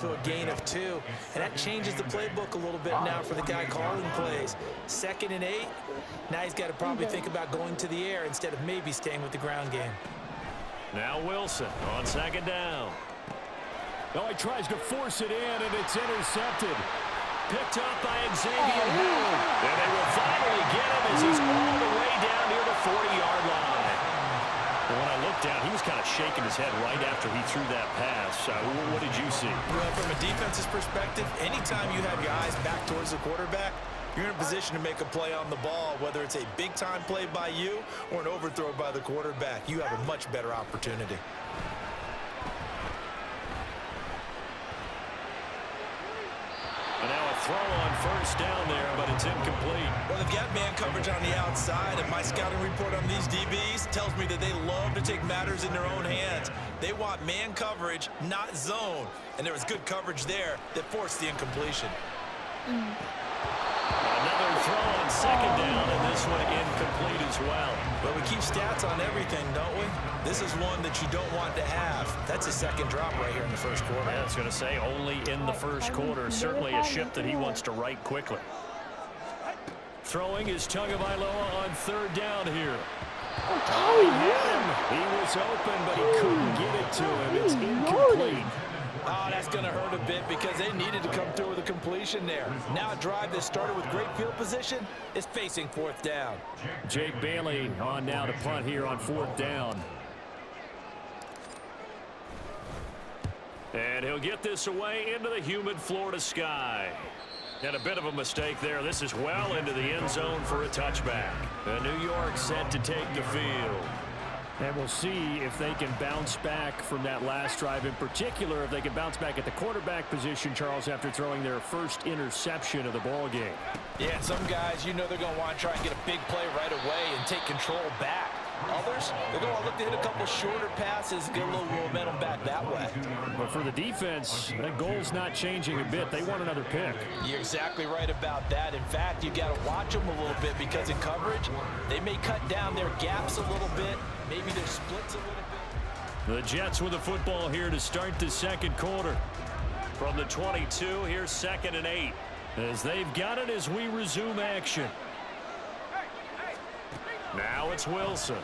to a gain of 2, and that changes the playbook a little bit now for the guy calling plays. 2nd and 8, now he's got to probably think about going to the air instead of maybe staying with the ground game. Now Wilson on 2nd down. Oh, he tries to force it in, and it's intercepted. Picked up by Xavier Howard. And they will finally get him as he's all the way down near the 40-yard line. And when I looked down, he was kind of shaking his head right after he threw that pass. What did you see? Well, from a defense's perspective, anytime you have your eyes back towards the quarterback, you're in a position to make a play on the ball, whether it's a big-time play by you or an overthrow by the quarterback. You have a much better opportunity. And now a throw on 1st down there, but it's incomplete. Well, they've got man coverage on the outside, and my scouting report on these DBs tells me that they love to take matters in their own hands. They want man coverage, not zone. And there was good coverage there that forced the incompletion. Another throw on 2nd down, and this one incomplete as well. But we keep stats on everything, don't we? This is one that you don't want to have. That's a 2nd drop right here in the 1st quarter. Yeah, I was going to say only in the 1st quarter. Certainly a ship that he wants to right quickly. Throwing is Tagovailoa on 3rd down here. He was open, but he couldn't get it to him. It's incomplete. Oh, that's going to hurt a bit because they needed to come through with a completion there. Now a drive that started with great field position is facing 4th down. Jake Bailey on now to punt here on 4th down. And he'll get this away into the humid Florida sky. And a bit of a mistake there. This is well into the end zone for a touchback. And New York set to take the field. And we'll see if they can bounce back from that last drive, in particular if they can bounce back at the quarterback position, Charles, after throwing their first interception of the ball game. Yeah, and some guys, you know they're going to want to try and get a big play right away and take control back. Others, they're going to look to hit a couple shorter passes, get a little momentum back that way. But for the defense, that goal's not changing a bit. They want another pick. You're exactly right about that. In fact, you got to watch them a little bit because in coverage, they may cut down their gaps a little bit, maybe their splits a little bit. The Jets with the football here to start the 2nd quarter. From the 22, here's 2nd and 8. As they've got it as we resume action. Now it's Wilson.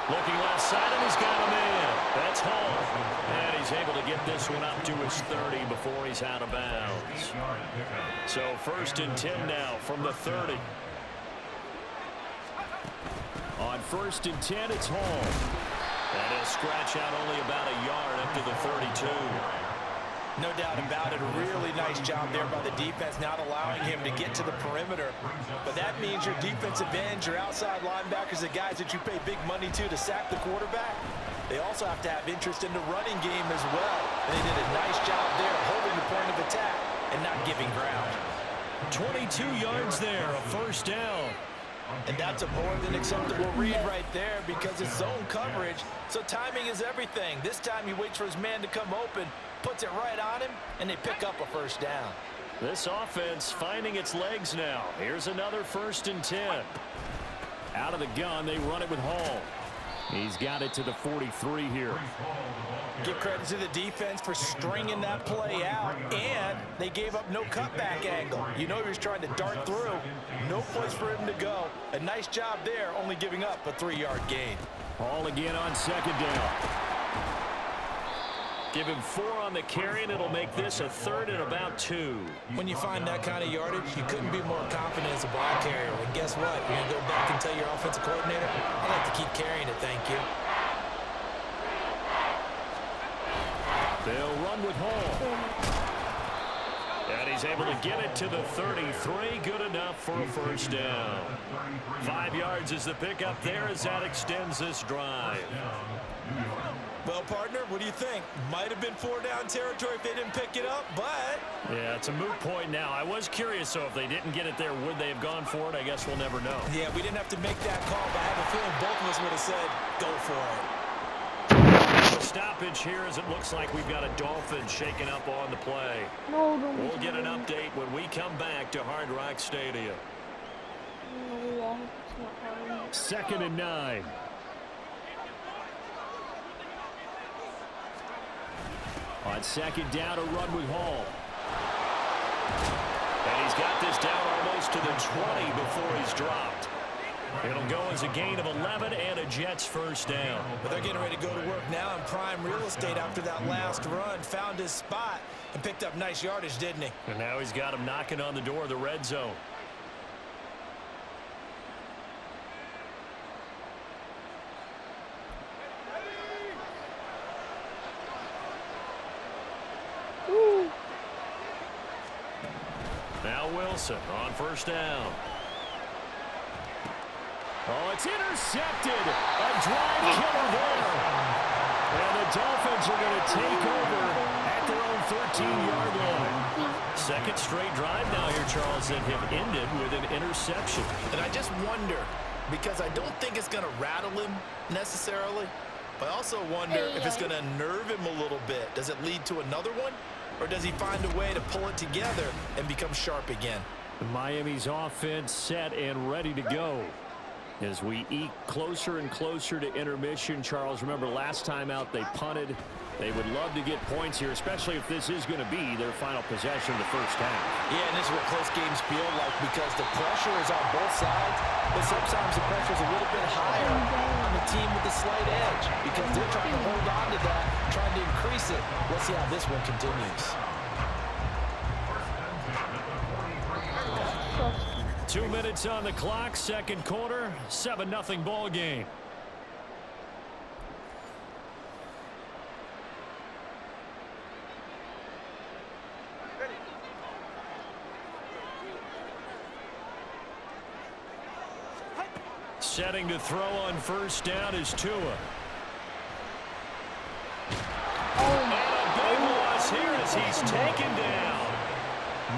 Looking left side, and he's got a man. That's Hall. And he's able to get this one up to his 30 before he's out of bounds. So 1st and 10 now from the 30. On 1st and 10, it's Hall. And he'll scratch out only about a yard up to the 32. No doubt about it. A really nice job there by the defense, not allowing him to get to the perimeter. But that means your defensive ends, your outside linebackers, the guys that you pay big money to sack the quarterback, they also have to have interest in the running game as well. And they did a nice job there holding the point of attack and not giving ground. 22 yards there, a 1st down. And that's a more than acceptable read right there because it's zone coverage, so timing is everything. This time he waits for his man to come open, puts it right on him, and they pick up a 1st down. This offense finding its legs now. Here's another 1st and 10. Out of the gun, they run it with Hall. He's got it to the 43 here. Give credit to the defense for stringing that play out, and they gave up no cutback angle. You know he was trying to dart through. No place for him to go. A nice job there, only giving up a 3-yard gain. Hall again on 2nd down. Give him 4 on the carry, and it'll make this a 3rd and about 2. When you find that kind of yardage, you couldn't be more confident as a ball carrier. And guess what? You're going to go back and tell your offensive coordinator, I'd like to keep carrying it, thank you. They'll run with Hall. And he's able to get it to the 33. Good enough for a 1st down. 5 yards is the pickup there as that extends this drive. Well, partner, what do you think? Might have been 4-down territory if they didn't pick it up, but... Yeah, it's a moot point now. I was curious, so if they didn't get it there, would they have gone for it? I guess we'll never know. Yeah, we didn't have to make that call, but I have a feeling both of us would have said, go for it. A stoppage here as it looks like we've got a Dolphin shaking up on the play. We'll get an update when we come back to Hard Rock Stadium. 2nd and 9. On second down, a run with Hall. And he's got this down almost to the 20 before he's dropped. It'll go as a gain of 11 and a Jets first down. But they're getting ready to go to work now in prime real estate after that last run. Found his spot and picked up nice yardage, didn't he? And now he's got him knocking on the door of the red zone. Now Wilson on first down. Oh, it's intercepted. A drive killer there. And the Dolphins are going to take over at their own 13-yard line. Second straight drive now here, Charles, that have ended with an interception. And I just wonder, because I don't think it's going to rattle him necessarily, but I also wonder if it's going to nerve him a little bit. Does it lead to another one? Or does he find a way to pull it together and become sharp again? Miami's offense set and ready to go. As we eke closer and closer to intermission, Charles, remember last time out they punted. They would love to get points here, especially if this is going to be their final possession of the first half. Yeah, and this is what close games feel like because the pressure is on both sides, but sometimes the pressure is a little bit higher on the team with the slight edge because they're trying to hold on to that, trying to increase it. Let's see how this one continues. 2 minutes on the clock, second quarter, 7-0 ball game. Setting to throw on first down is Tua. And a big loss here as he's taken down.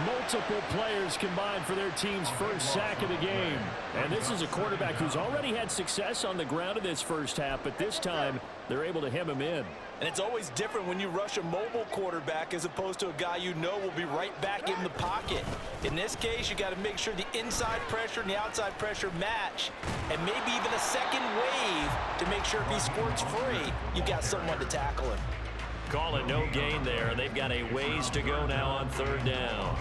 Multiple players combined for their team's first sack of the game. And this is a quarterback who's already had success on the ground in this first half, but this time they're able to hem him in. And it's always different when you rush a mobile quarterback as opposed to a guy you know will be right back in the pocket. In this case, you got to make sure the inside pressure and the outside pressure match. And maybe even a second wave to make sure if he squirts free, you've got someone to tackle him. Call it no gain there. They've got a ways to go now on third down.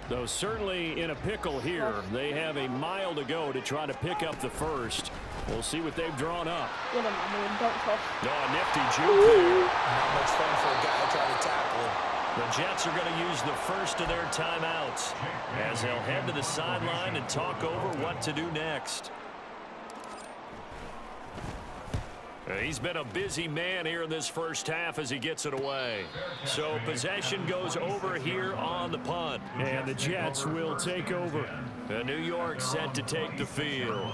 Though certainly in a pickle here, they have a mile to go to try to pick up the first. We'll see what they've drawn up. Don't cross. Oh, nifty juke there. Not much fun for a guy trying to tackle him. The Jets are going to use the first of their timeouts as they'll head to the sideline and talk over what to do next. He's been a busy man here in this first half as he gets it away. So possession goes over here on the punt. And the Jets will take over. New York set to take the field.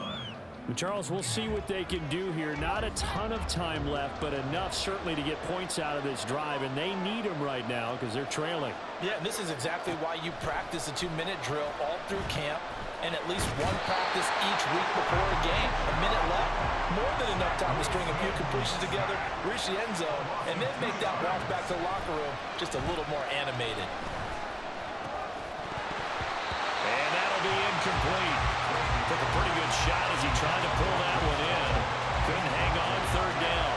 Charles, we'll see what they can do here. Not a ton of time left, but enough certainly to get points out of this drive. And they need them right now because they're trailing. Yeah, and this is exactly why you practice a 2-minute drill all through camp. And at least one practice each week before a game. A minute left, more than enough time to string a few completions together, reach the end zone, and then make that walk back to the locker room just a little more animated. And that'll be incomplete. Took a pretty good shot as he tried to pull that one in. Couldn't hang on third down.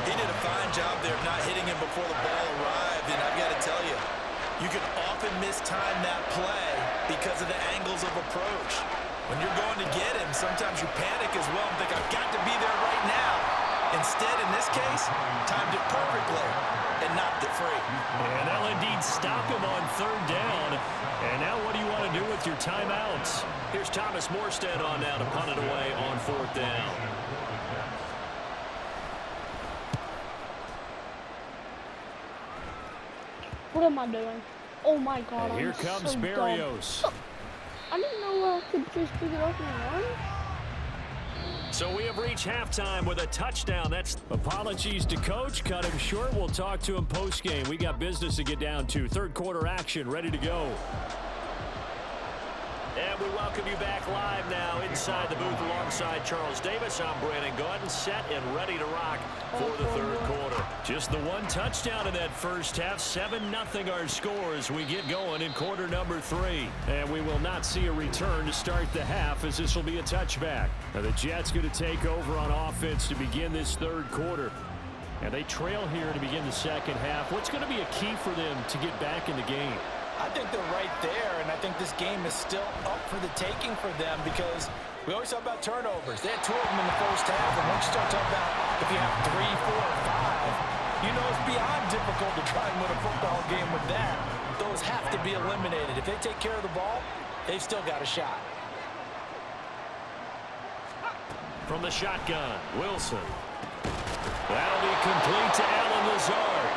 He did a fine job there of not hitting him before the ball arrived, and I've got to tell you, you can often mistime that play because of the angles of approach. When you're going to get him, sometimes you panic as well and think, I've got to be there right now. Instead, in this case, timed it perfectly and knocked it free. And that'll indeed stop him on third down. And now what do you want to do with your timeouts? Here's Thomas Morstead on now to punt it away on fourth down. What am I doing? Oh my God! And here comes so Berrios. dumb. I didn't know I could just pick it up and run. So we have reached halftime with a touchdown. That's apologies to coach. Cut him short. We'll talk to him post-game. We got business to get down to. Third quarter action ready to go. And we welcome you back live now inside the booth alongside Charles Davis. I'm Brandon Gordon, set and ready to rock for the third quarter. Just the one touchdown in that first half. 7-0 our score as we get going in quarter number 3. And we will not see a return to start the half as this will be a touchback. Now the Jets going to take over on offense to begin this third quarter. And they trail here to begin the second half. What's going to be a key for them to get back in the game? I think they're right there, and I think this game is still up for the taking for them because we always talk about turnovers. They had 2 of them in the first half, and once you start talking about if you have 3, 4, 5, you know it's beyond difficult to try and win a football game with that. Those have to be eliminated. If they take care of the ball, they've still got a shot. From the shotgun, Wilson. That'll be complete to Alan Lazard.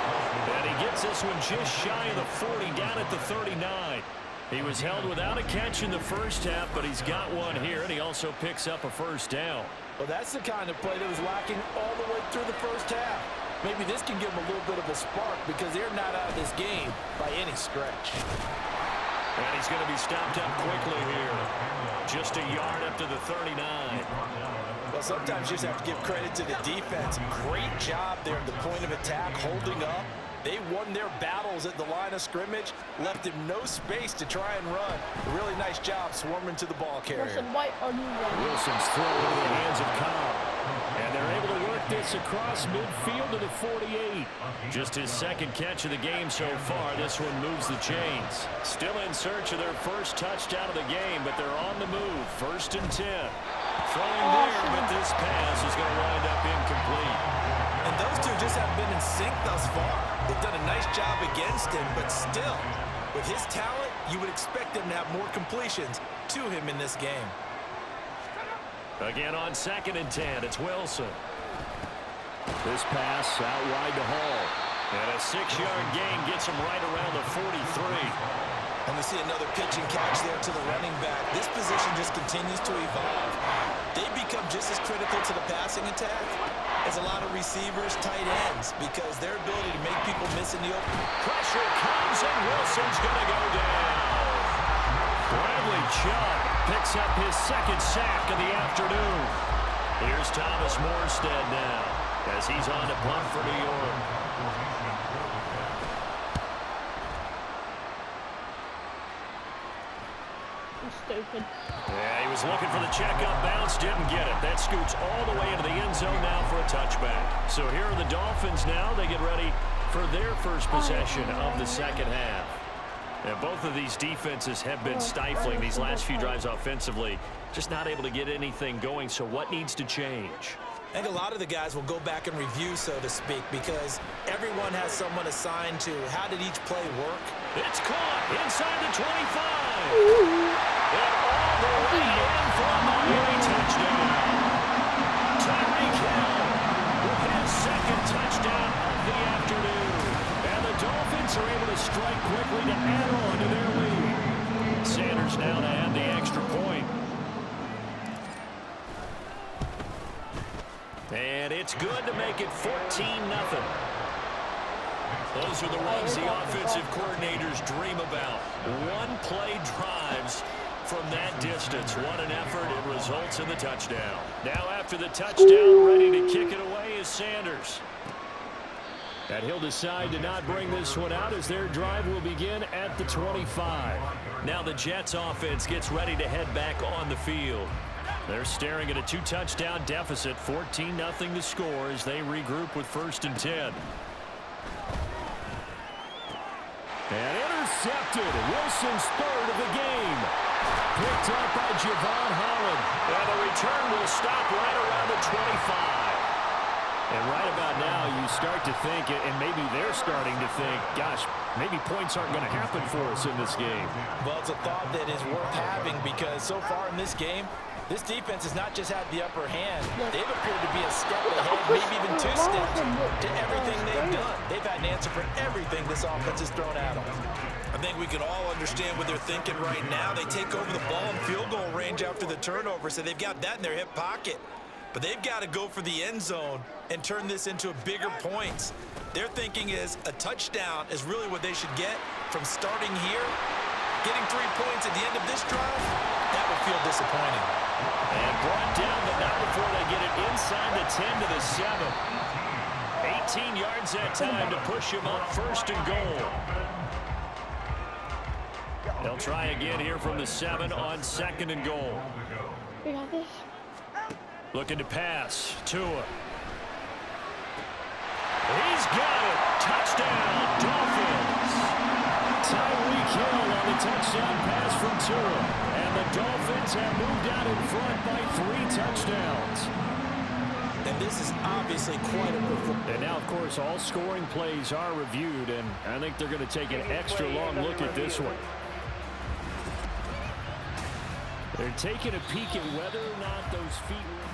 And he gets this one just shy of the 40, down at the 39. He was held without a catch in the first half, but he's got one here, and he also picks up a first down. Well, that's the kind of play that was lacking all the way through the first half. Maybe this can give them a little bit of a spark because they're not out of this game by any stretch. And he's going to be stopped up quickly here. Just a yard up to the 39. Well, sometimes you just have to give credit to the defense. Great job there at the point of attack, holding up. They won their battles at the line of scrimmage, left him no space to try and run. A really nice job swarming to the ball carrier. Wilson's throw into the hands of Cobb. And they're able to work this across midfield to the 48. Just his second catch of the game so far. This one moves the chains. Still in search of their first touchdown of the game, but they're on the move. 1st and 10. Throwing there, but this pass is going to wind up incomplete. And those two just haven't been in sync thus far. They've done a nice job against him, but still, with his talent, you would expect him to have more completions to him in this game. Again on 2nd and 10, it's Wilson. This pass out wide to Hall. And a 6-yard gain gets him right around the 43. And we see another pitch and catch there to the running back. This position just continues to evolve. They become just as critical to the passing attack as a lot of receivers, tight ends, because their ability to make people miss in the open. Pressure comes, and Wilson's going to go down. Bradley Chubb picks up his 2nd sack of the afternoon. Here's Thomas Morstead now as he's on to punt for New York. Stupid. Yeah, he was looking for the checkup bounce, didn't get it. That scoots all the way into the end zone now for a touchback. So here are the Dolphins now. They get ready for their first possession of the second half. And both of these defenses have been stifling these last few drives offensively. Just not able to get anything going, so what needs to change? I think a lot of the guys will go back and review, so to speak, because everyone has someone assigned to how did each play work. It's caught inside the 25. And all the way in for a Miami touchdown. Tyreek Hill with his 2nd touchdown of the afternoon. And the Dolphins are able to strike quickly to add on to their lead. Sanders now to add the extra point. And it's good to make it 14-0. Those are the runs the offensive coordinators dream about. One-play drives from that distance. What an effort. It results in the touchdown. Now after the touchdown, ready to kick it away is Sanders. And he'll decide to not bring this one out as their drive will begin at the 25. Now the Jets offense gets ready to head back on the field. They're staring at a 2-touchdown deficit, 14-0 the score as they regroup with 1st and 10. And intercepted. Wilson's 3rd of the game. Picked up by Javon Holland. And the return will stop right around the 25. And right about now, you start to think, and maybe they're starting to think, gosh, maybe points aren't going to happen for us in this game. Well, it's a thought that is worth having because so far in this game, this defense has not just had the upper hand. They've appeared to be a step ahead, maybe even 2 steps to everything they've done. They've had an answer for everything this offense has thrown at them. I think we can all understand what they're thinking right now. They take over the ball in field goal range after the turnover, so they've got that in their hip pocket. But they've got to go for the end zone and turn this into bigger points. Their thinking is a touchdown is really what they should get from starting here. Getting 3 points at the end of this drive, that would feel disappointing. And brought down, but not before they get it inside the 10 to the 7. 18 yards that time to push him up 1st and goal. They'll try again here from the 7 on 2nd and goal. We got this. Looking to pass. Tua. He's got it. Touchdown, Dolphins. Tyreek Hill on the touchdown pass from Tua. And the Dolphins have moved out in front by 3 touchdowns. And this is obviously quite a performance. And now, of course, all scoring plays are reviewed, and I think they're going to take an extra long look at this one. They're taking a peek at whether or not those feet were...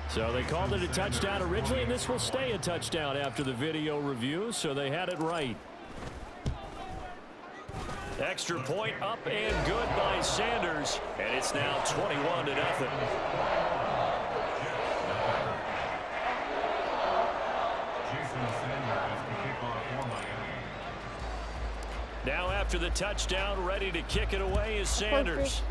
So they called it a touchdown originally, and this will stay a touchdown after the video review, so they had it right. Extra point up and good by Sanders, and it's now 21-0. Now after the touchdown, ready to kick it away is Sanders.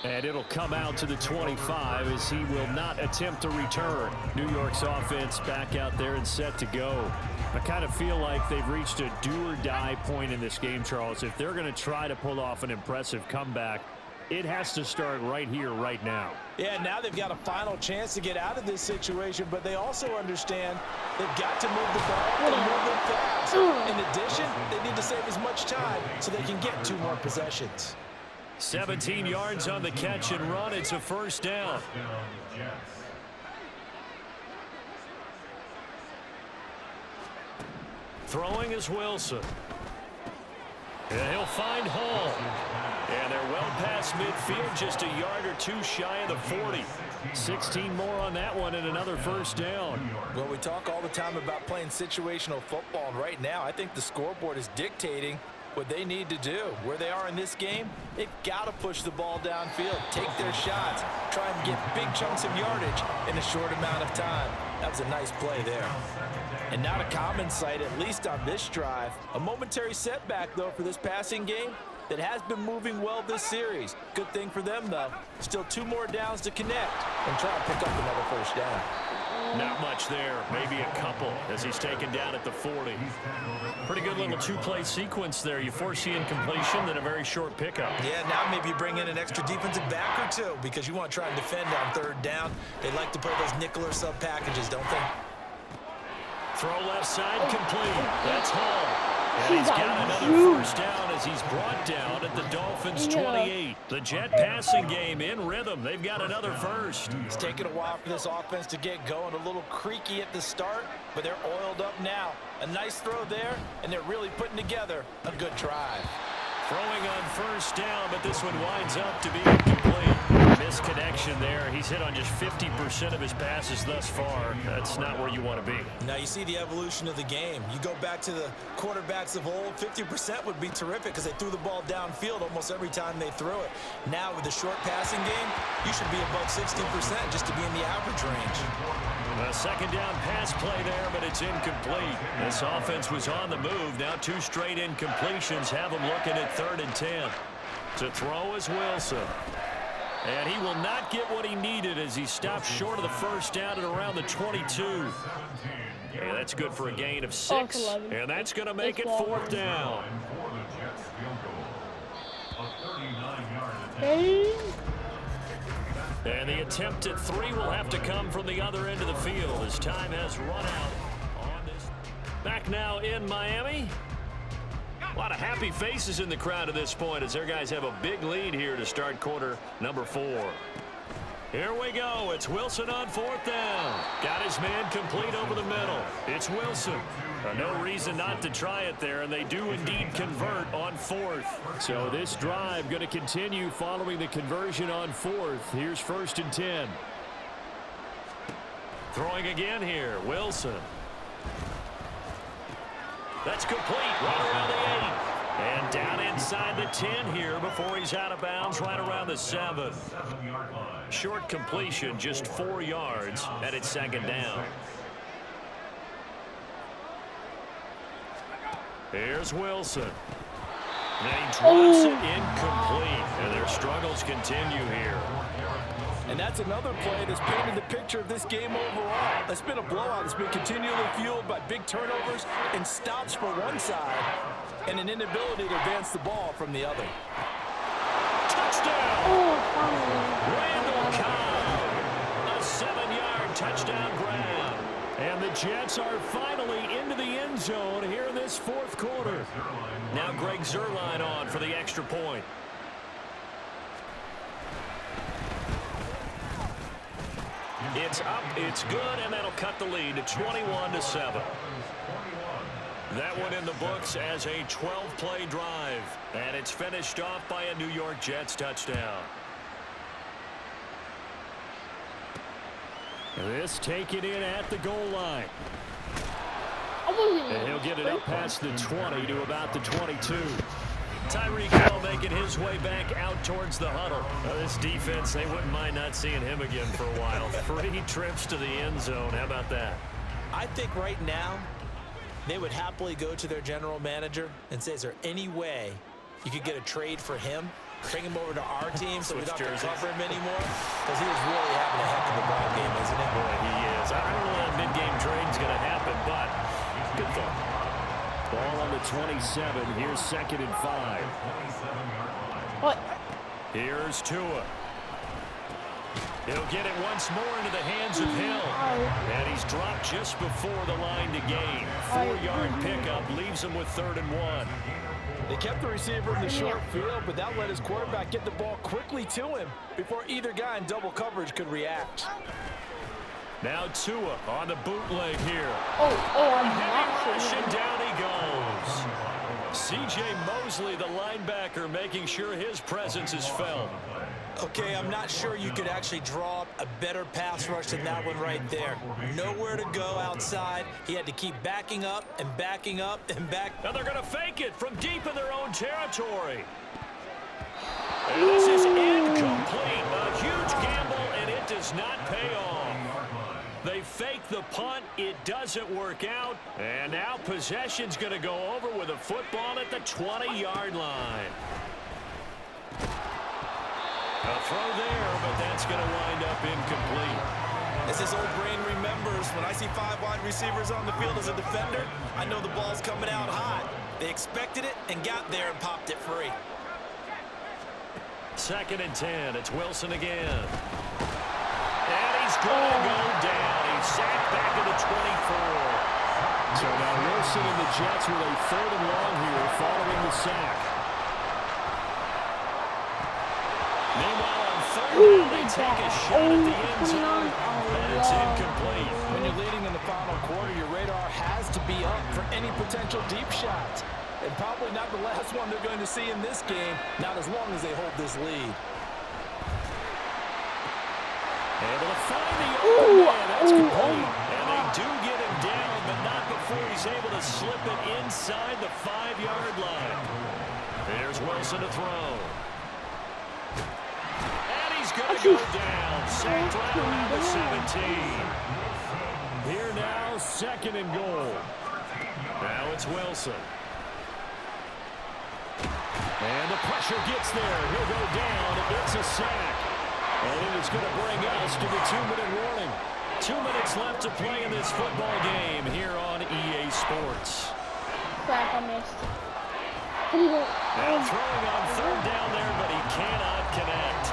And it'll come out to the 25 as he will not attempt to return. New York's offense back out there and set to go. I kind of feel like they've reached a do-or-die point in this game, Charles. If they're going to try to pull off an impressive comeback, it has to start right here, right now. Yeah, now they've got a final chance to get out of this situation, but they also understand they've got to move the ball and move it fast. In addition, they need to save as much time so they can get 2 more possessions. 17 yards on the catch and run. It's a first down. Throwing is Wilson. And he'll find Hall. And they're well past midfield, just a yard or 2 shy of the 40. 16 more on that one and another first down. Well, we talk all the time about playing situational football, and right now I think the scoreboard is dictating what they need to do. Where they are in this game, they've got to push the ball downfield, take their shots, try and get big chunks of yardage in a short amount of time. That was a nice play there. And not a common sight, at least on this drive. A momentary setback, though, for this passing game that has been moving well this series. Good thing for them, though. Still 2 more downs to connect and try and pick up another first down. Not much there, maybe a couple as he's taken down at the 40. Pretty good little 2-play sequence there. You force the incompletion, then a very short pickup. Yeah, now maybe you bring in an extra defensive back or 2 because you want to try and defend on 3rd down. They like to play those nickel or sub packages, don't they? Throw left side complete. That's Hall. And he's got another first down as he's brought down at the Dolphins' 28. The Jet passing game in rhythm. They've got another first. It's taken a while for this offense to get going. A little creaky at the start, but they're oiled up now. A nice throw there, and they're really putting together a good drive. Throwing on first down, but this one winds up to be incomplete. Misconnection there. He's hit on just 50% of his passes thus far. That's not where you want to be. Now you see the evolution of the game. You go back to the quarterbacks of old, 50% would be terrific because they threw the ball downfield almost every time they threw it. Now with the short passing game, you should be above 60% just to be in the average range. A second down pass play there, but it's incomplete. This offense was on the move. Now 2 straight incompletions have them looking at 3rd and 10. To throw is Wilson. And he will not get what he needed as he stops short of the first down at around the 22. And that's good for a gain of 6. And that's going to make it 4th down. And the attempt at 3 will have to come from the other end of the field as time has run out on this. Back now in Miami. A lot of happy faces in the crowd at this point as their guys have a big lead here to start quarter number 4. Here we go. It's Wilson on 4th down. Got his man complete over the middle. It's Wilson. No reason not to try it there, and they do indeed convert on 4th. So this drive going to continue following the conversion on 4th. Here's 1st and 10. Throwing again here, Wilson. That's complete right around the 8. And down inside the 10 here before he's out of bounds right around the 7. Short completion, just 4 yards, and it's 2nd down. Here's Wilson. And he drops it incomplete, and their struggles continue here. And that's another play that's painted the picture of this game overall. It's been a blowout. It's been continually fueled by big turnovers and stops for one side and an inability to advance the ball from the other. Touchdown! Jets are finally into the end zone here in this fourth quarter. Now Greg Zuerlein on for the extra point. It's up, it's good, and that'll cut the lead to 21-7. That one in the books as a 12-play drive, and it's finished off by a New York Jets touchdown. This taken in at the goal line. And he'll get it up past the 20 to about the 22. Tyreek Hill making his way back out towards the huddle. This defense, they wouldn't mind not seeing him again for a while. 3 trips to the end zone. How about that? I think right now they would happily go to their general manager and say, is there any way you could get a trade for him? Bring him over to our team so we don't have to cover him anymore? Because he is really having a heck of a ball game, isn't he? Boy, he is. I don't know when that mid-game trade's going to happen, but good thought. Ball on the 27. Here's 2nd and 5. What? Here's Tua. He'll get it once more into the hands of Hill. And he's dropped just before the line to gain. 4-yard pickup leaves him with 3rd and 1. They kept the receiver in the short field, but that let his quarterback get the ball quickly to him before either guy in double coverage could react. Now Tua on the bootleg here. I'm Rush, and down he goes. C.J. Mosley, the linebacker, making sure his presence is felt. Okay, I'm not sure you could actually draw up a better pass rush than that one right there. Nowhere to go outside. He had to keep backing up and backing up and back. Now they're going to fake it from deep in their own territory. And this is incomplete. A huge gamble, and it does not pay off. They fake the punt. It doesn't work out. And now possession's going to go over with a football at the 20-yard line. A throw there, but that's going to wind up incomplete. As his old brain remembers, when I see 5 wide receivers on the field as a defender, I know the ball's coming out hot. They expected it and got there and popped it free. 2nd and 10. It's Wilson again. And he's going to go down. He's sacked back to the 24. So now Wilson and the Jets with a 3rd and long here following the sack. Meanwhile, on 3rd down, they take a shot at the end zone, and it's incomplete. When you're leading in the final quarter, your radar has to be up for any potential deep shots. And probably not the last one they're going to see in this game, not as long as they hold this lead. Able to find the open man. That's complete. And they do get him down, but not before he's able to slip it inside the 5-yard line. Here's Wilson to throw. And he's going to go down. Sacked right around the 17. Here now, 2nd and goal. Now it's Wilson. And the pressure gets there. He'll go down. It's a sack. And it is going to bring us to the 2-minute warning. 2 minutes left to play in this football game here on EA Sports. Crap, I missed. Now throwing on 3rd down there, but he cannot connect.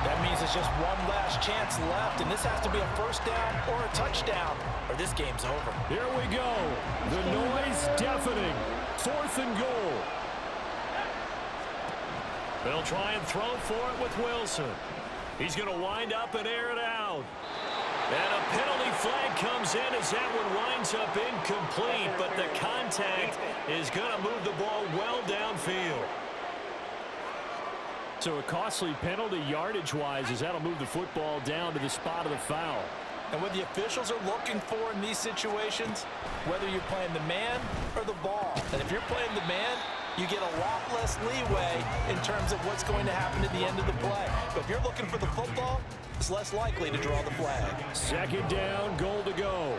That means it's just one last chance left, and this has to be a 1st down or a touchdown, or this game's over. Here we go. The noise deafening. 4th and goal. They'll try and throw for it with Wilson. He's going to wind up and air it out. And a penalty flag comes in as that one winds up incomplete, but the contact is going to move the ball well downfield. So a costly penalty yardage-wise as that'll move the football down to the spot of the foul. And what the officials are looking for in these situations, whether you're playing the man or the ball. And if you're playing the man, you get a lot less leeway in terms of what's going to happen at the end of the play. But if you're looking for the football, it's less likely to draw the flag. 2nd down, goal to go.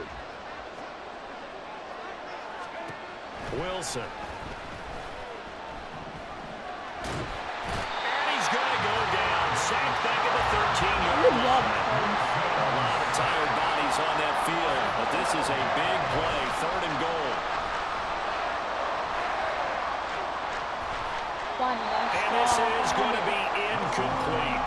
Wilson. And he's going to go down. Sacked back at the 13-yard line. A lot of tired bodies on that field, but this is a big play. 3rd and goal. And this is going to be incomplete.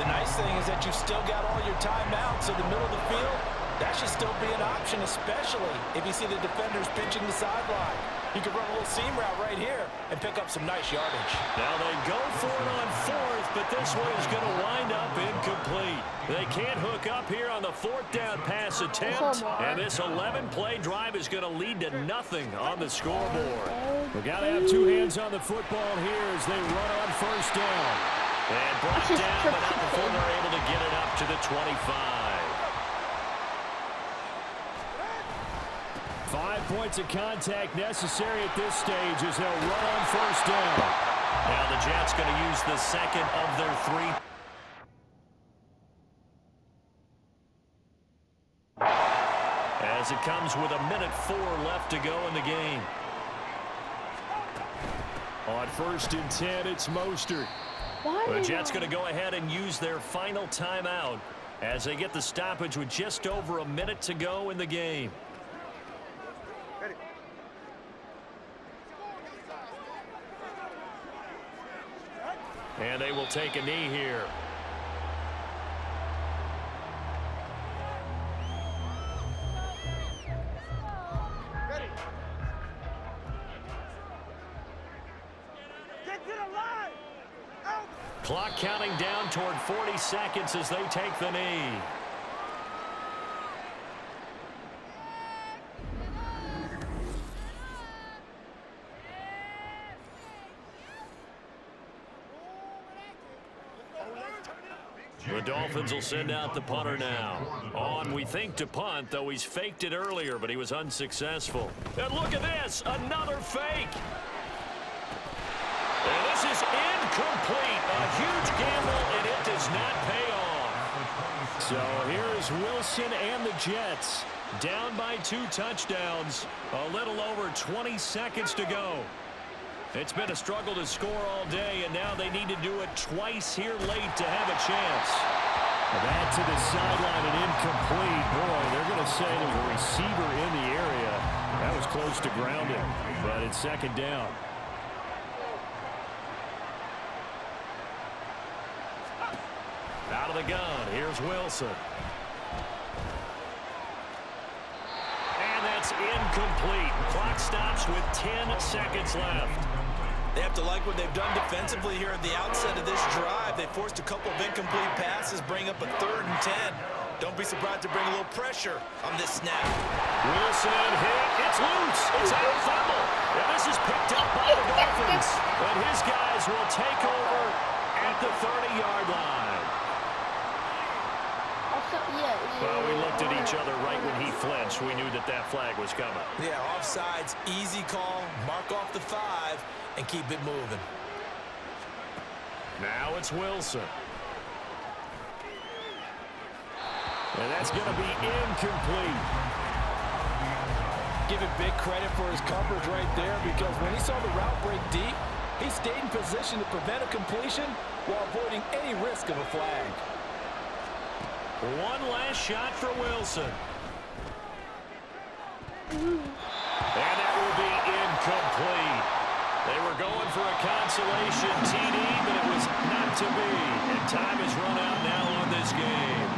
The nice thing is that you've still got all your timeouts in the middle of the field. That should still be an option, especially if you see the defenders pinching the sideline. You can run a little seam route right here and pick up some nice yardage. Now they go for it on fourth, but this one is going to wind up incomplete. They can't hook up here on the fourth down pass attempt, and this 11-play drive is going to lead to nothing on the scoreboard. We've got to have two hands on the football here as they run on first down. And brought down, but not before they're able to get it up to the 25. 5 points of contact necessary at this stage as they'll run on first down. Now the Jets going to use the second of their 3. As it comes with 1:04 left to go in the game. On 1st and 10, it's Mostert. The Jets going to go ahead and use their final timeout as they get the stoppage with just over a minute to go in the game. And they will take a knee here. Clock counting down toward 40 seconds as they take the knee. The Dolphins will send out the punter now. On, we think, to punt, though he's faked it earlier, but he was unsuccessful. And look at this, another fake. And this is incomplete. A huge gamble, and it does not pay off. So here's Wilson and the Jets down by 2 touchdowns. A little over 20 seconds to go. It's been a struggle to score all day, and now they need to do it twice here late to have a chance. That to the sideline and incomplete. Boy, they're going to say there's a receiver in the area. That was close to grounding, but it's second down. Out of the gun, here's Wilson. And that's incomplete. Clock stops with 10 seconds left. They have to like what they've done defensively here at the outset of this drive. They forced a couple of incomplete passes, bring up a 3rd and 10. Don't be surprised to bring a little pressure on this snap. Wilson hit. It's loose. It's out of fumble. And this is picked up by the Dolphins. And his guys will take over at the 30-yard line. Well, we looked at each other right when he flinched. We knew that that flag was coming. Yeah, offsides, easy call. Mark off the 5 and keep it moving. Now it's Wilson. And that's going to be incomplete. Give him big credit for his coverage right there, because when he saw the route break deep, he stayed in position to prevent a completion while avoiding any risk of a flag. One last shot for Wilson. And that will be incomplete. They were going for a consolation TD, but it was not to be. And time is run out now on this game.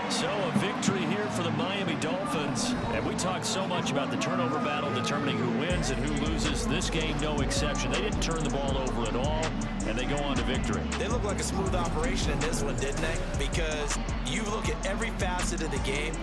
So a victory here for the Miami Dolphins. And we talked so much about the turnover battle determining who wins and who loses. This game, no exception. They didn't turn the ball over at all, and they go on to victory. They look like a smooth operation in this one, didn't they? Because you look at every facet of the game,